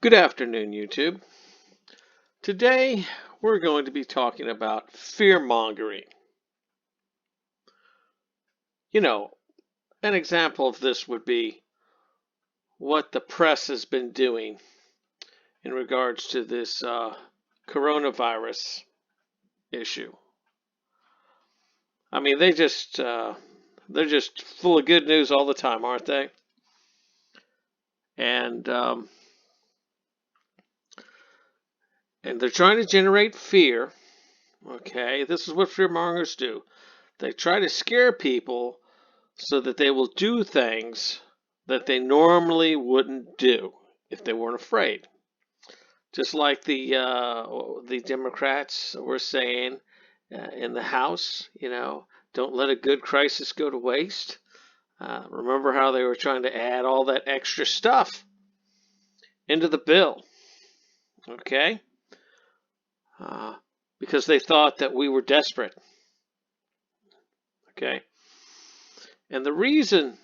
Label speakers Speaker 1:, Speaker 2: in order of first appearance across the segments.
Speaker 1: Good afternoon, YouTube. Today, we're going to be talking about fear-mongering. An example of this would be what the press has been doing in regards to this coronavirus issue. I mean, they're just full of good news all the time, aren't they? And they're trying to generate fear. Okay, this is what fear-mongers do. They try to scare people so that they will do things that they normally wouldn't do if they weren't afraid. Just like the Democrats were saying in the House, don't let a good crisis go to waste. Remember how they were trying to add all that extra stuff into the bill, okay? Because they thought that we were desperate, okay? And the reason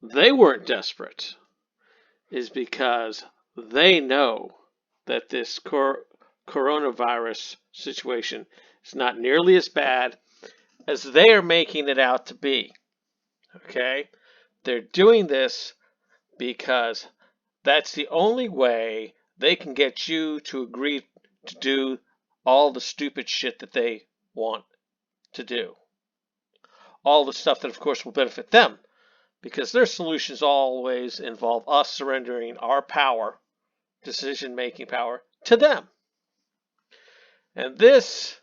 Speaker 1: they weren't desperate is because they know that this coronavirus situation is not nearly as bad as they are making it out to be. Okay? They're doing this because that's the only way they can get you to agree to do all the stupid shit that they want to do. All the stuff that, of course, will benefit them. Because their solutions always involve us surrendering our power, decision-making power, to them. And this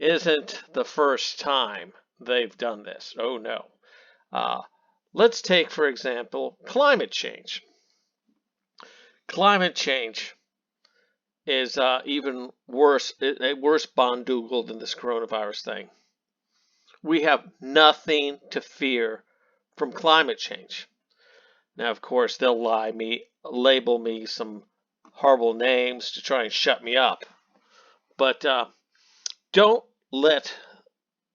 Speaker 1: isn't the first time they've done this. Oh, no. Let's take, for example, climate change. Climate change is even worse, a worse bondoogle than this coronavirus thing. We have nothing to fear from climate change. Now, of course, they'll label me some horrible names to try and shut me up. But don't let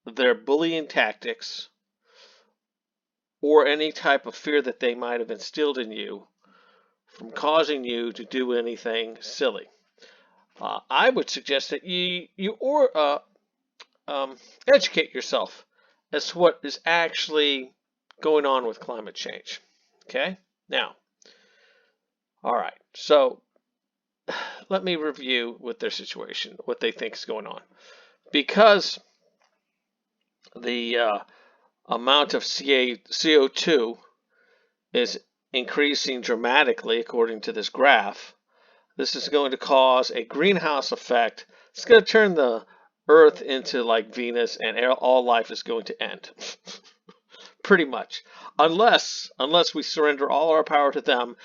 Speaker 1: their bullying tactics or any type of fear that they might have instilled in you from causing you to do anything silly. I would suggest that you educate yourself as to what is actually going on with climate change. Okay? Now, all right. So let me review with their situation, what they think is going on. Because the amount of CO2 is increasing dramatically according to this graph, this is going to cause a greenhouse effect. It's going to turn the Earth into like Venus, and all life is going to end. Pretty much. Unless we surrender all our power to them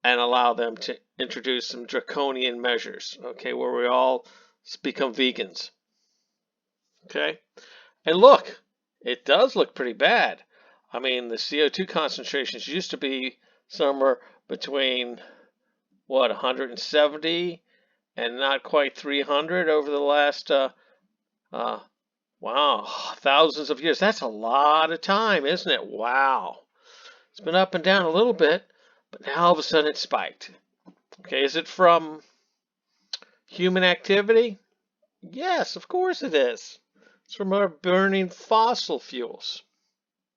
Speaker 1: and allow them to introduce some draconian measures, okay, where we all become vegans. Okay? And look, it does look pretty bad. I mean, the CO2 concentrations used to be somewhere between, 170 and not quite 300 over the last, wow, thousands of years. That's a lot of time, isn't it? Wow. It's been up and down a little bit, but now all of a sudden it spiked. Okay, is it from human activity? Yes, of course it is. It's from our burning fossil fuels.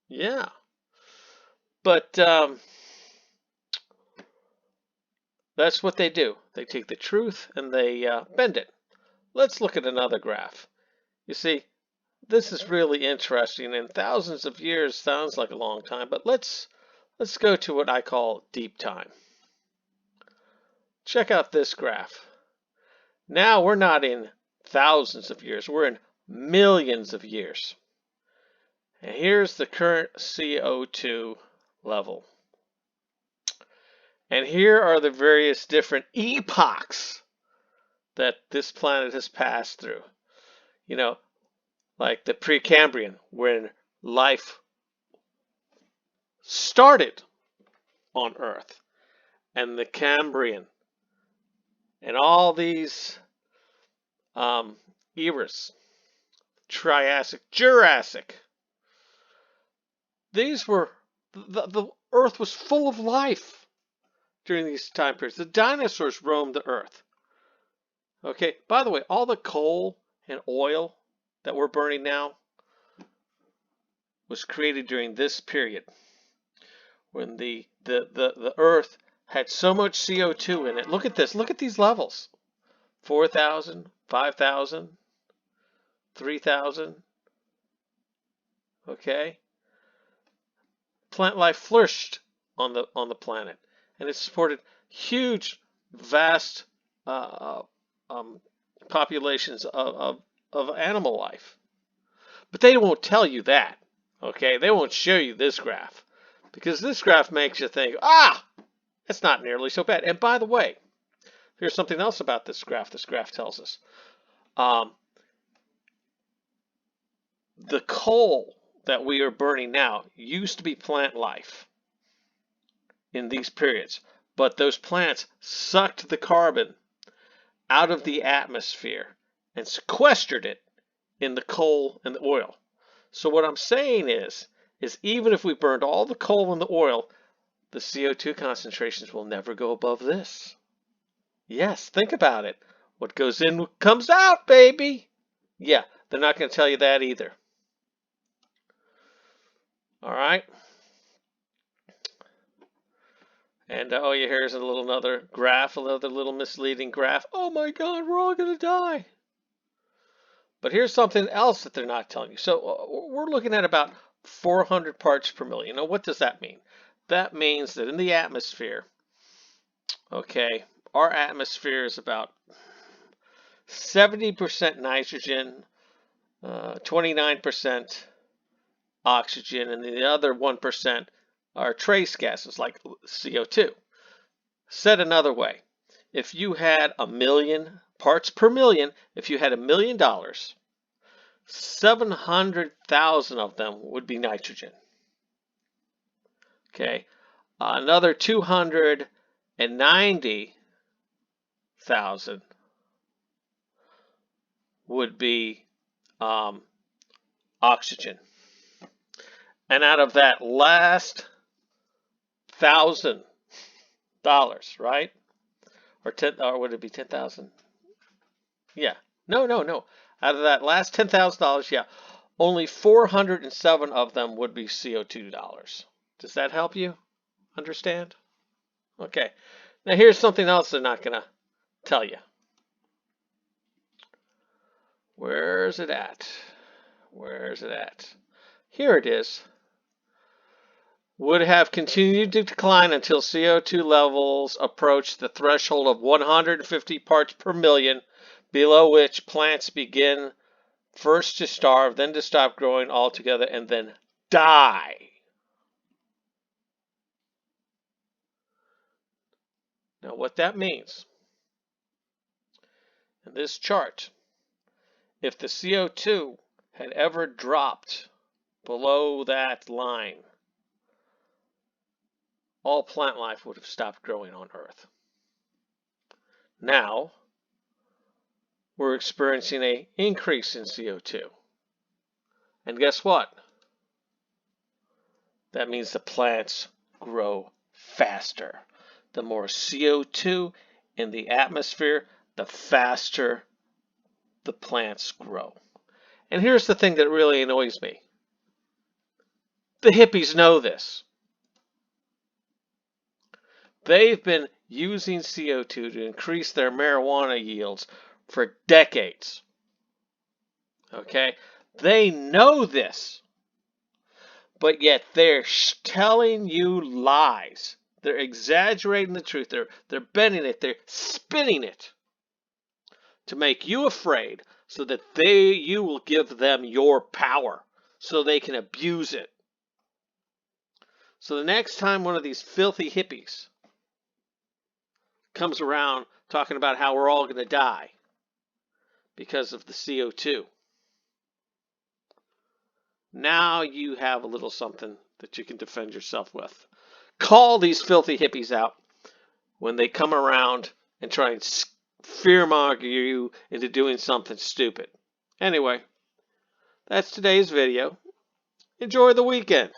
Speaker 1: Yeah. But that's what they do. They take the truth and they bend it. Let's look at another graph. You see, this is really interesting, and thousands of years sounds like a long time, but let's go to what I call deep time. Check out this graph. Now we're not in thousands of years, we're in millions of years. And here's the current CO2 level. And here are the various different epochs that this planet has passed through. Like the Precambrian, when life started on Earth, and the Cambrian, and all these eras, Triassic, Jurassic. These were, the Earth was full of life. during these time periods. The dinosaurs roamed the earth. Okay, by the way, all the coal and oil that we're burning now was created during this period when the earth had so much CO2 in it. Look at this. Look at these levels. 4,000, 5,000, 3,000. Okay? Plant life flourished on the planet, and it supported huge, vast populations of animal life. But they won't tell you that. Okay? They won't show you this graph, because this graph makes you think, it's not nearly so bad. And by the way, here's something else about this graph. This graph tells us the coal that we are burning now used to be plant life in these periods, but those plants sucked the carbon out of the atmosphere and sequestered it in the coal and the oil. So what I'm saying is even if we burned all the coal and the oil, the CO2 concentrations will never go above this. Yes, think about it. What goes in comes out, baby. Yeah, they're not going to tell you that either. All right. And here's another graph, another little misleading graph. Oh my God, we're all going to die. But here's something else that they're not telling you. So we're looking at about 400 parts per million. Now, what does that mean? That means that in the atmosphere, okay, our atmosphere is about 70% nitrogen, 29% oxygen, and the other 1% are trace gases like CO2. Said another way, if you had 1 million parts per million, if you had $1 million, 700,000 of them would be nitrogen. Okay, another 290,000 would be oxygen. And out of that last $1,000, right? Or would it be 10,000? Yeah. No. Out of that last $10,000, yeah, only 407 of them would be CO2 dollars. Does that help you understand? Okay. Now here's something else they're not going to tell you. Where's it at? Where's it at? Here it is. Would have continued to decline until CO2 levels approach the threshold of 150 parts per million, below which plants begin first to starve, then to stop growing altogether, and then die. Now, what that means, in this chart, if the CO2 had ever dropped below that line, all plant life would have stopped growing on Earth. Now, we're experiencing an increase in CO2. And guess what? That means the plants grow faster. The more CO2 in the atmosphere, the faster the plants grow. And here's the thing that really annoys me. The hippies know this. They've been using CO2 to increase their marijuana yields for decades. Okay? They know this. But yet they're telling you lies. They're exaggerating the truth. They're bending it. They're spinning it to make you afraid so that you will give them your power so they can abuse it. So the next time one of these filthy hippies comes around talking about how we're all going to die because of the CO2, now you have a little something that you can defend yourself with. Call these filthy hippies out when they come around and try and fearmonger you into doing something stupid. Anyway, that's today's video. Enjoy the weekend.